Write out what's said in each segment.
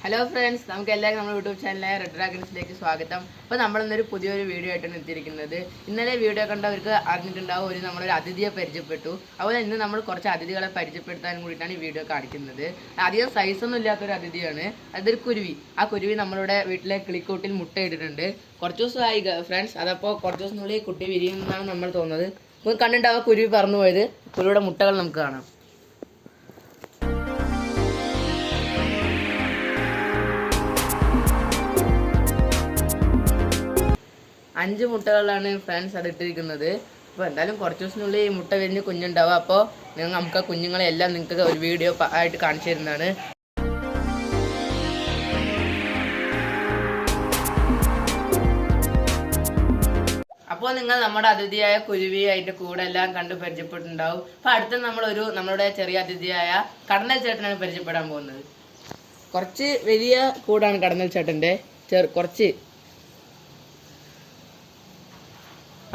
Hello friends, നമുക്ക് എല്ലാവരും നമ്മുടെ യൂട്യൂബ് ചാനലായ റെഡ് ഡ്രാഗൺസിലേക്ക് സ്വാഗതം. അപ്പോൾ നമ്മളിന്നൊരു പുതിയൊരു വീഡിയോ ആയിട്ടാണ് എത്തിയിരിക്കുന്നത്. ഇന്നലെ വീഡിയോ കണ്ടവർക്ക് അറിഞ്ഞിട്ടുണ്ടാവും, നമ്മളൊരു അതിഥിയെ പരിചയപ്പെട്ടു. അതുപോലെ ഇന്ന് നമ്മൾ കുറച്ച് അതിഥികളെ പരിചയപ്പെടുത്താൻ കൂടിയിട്ടാണ് ഈ വീഡിയോ കാണിക്കുന്നത്. അധികം സൈസൊന്നും ഇല്ലാത്തൊരു അതിഥിയാണ്. അതൊരു കുരുവി. ആ കുരുവി നമ്മളുടെ വീട്ടിലെ കിളിക്കൂട്ടിൽ മുട്ടയിട്ടിട്ടുണ്ട്. കുറച്ച് ദിവസമായി ഫ്രണ്ട്സ്. അതപ്പോൾ കുറച്ച് ദിവസത്തിനുള്ളിൽ കുട്ടി വിരിയുമെന്നാണ് നമ്മൾ തോന്നുന്നത്. നമുക്ക് കണ്ടിട്ടാവുക കുരുവി പറന്നു പോയത്. കുരുവിയുടെ മുട്ടകൾ നമുക്ക് കാണാം. 5 മുട്ടകളാണ് ഫ്രണ്ട്സ് അതിട്ടിരിക്കുന്നത്. അപ്പോൾ എന്തായാലും കുറച്ച് ദിവസത്തിനുള്ളിൽ ഈ മുട്ട വിരിഞ്ഞ് കുഞ്ഞുണ്ടാവുക. അപ്പോൾ നമുക്ക് ആ കുഞ്ഞുങ്ങളെ എല്ലാം നിങ്ങൾക്ക് ഒരു വീഡിയോ ആയിട്ട് കാണിച്ചു തരുന്നതാണ്. അപ്പോൾ നിങ്ങൾ നമ്മുടെ അതിഥിയായ കുരുവി അതിൻ്റെ കൂടെ എല്ലാം കണ്ട് പരിചയപ്പെട്ടിട്ടുണ്ടാവും. അപ്പോൾ അടുത്ത നമ്മളുടെ ചെറിയ അതിഥിയായ കടന്നൽ ചേട്ടനാണ് പരിചയപ്പെടാൻ പോകുന്നത്. കുറച്ച് വലിയ കൂടാണ് കടന്നൽ ചേട്ടൻ്റെ. കുറച്ച്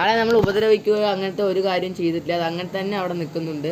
ആളെ നമ്മൾ ഉപദ്രവിക്കുകയോ അങ്ങനത്തെ ഒരു കാര്യം ചെയ്തിട്ടില്ല. അത് അങ്ങനെ തന്നെ അവിടെ നിൽക്കുന്നുണ്ട്.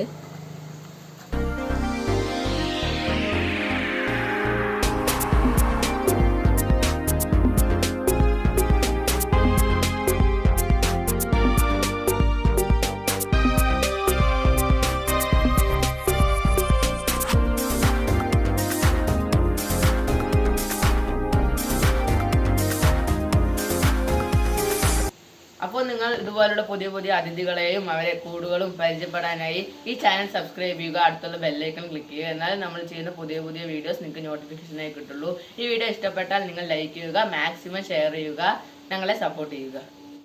അപ്പോൾ നിങ്ങൾ ഇതുപോലുള്ള പുതിയ പുതിയ അതിഥികളെയും അവരെ കൂടുകളും പരിചയപ്പെടാനായി ഈ ചാനൽ സബ്സ്ക്രൈബ് ചെയ്യുക, അടുത്തുള്ള ബെല്ലൈക്കൺ ക്ലിക്ക് ചെയ്യുക. എന്നാലും നമ്മൾ ചെയ്യുന്ന പുതിയ പുതിയ വീഡിയോസ് നിങ്ങൾക്ക് നോട്ടിഫിക്കേഷനായി കിട്ടുള്ളൂ. ഈ വീഡിയോ ഇഷ്ടപ്പെട്ടാൽ നിങ്ങൾ ലൈക്ക് ചെയ്യുക, മാക്സിമം ഷെയർ ചെയ്യുക, ഞങ്ങളെ സപ്പോർട്ട് ചെയ്യുക.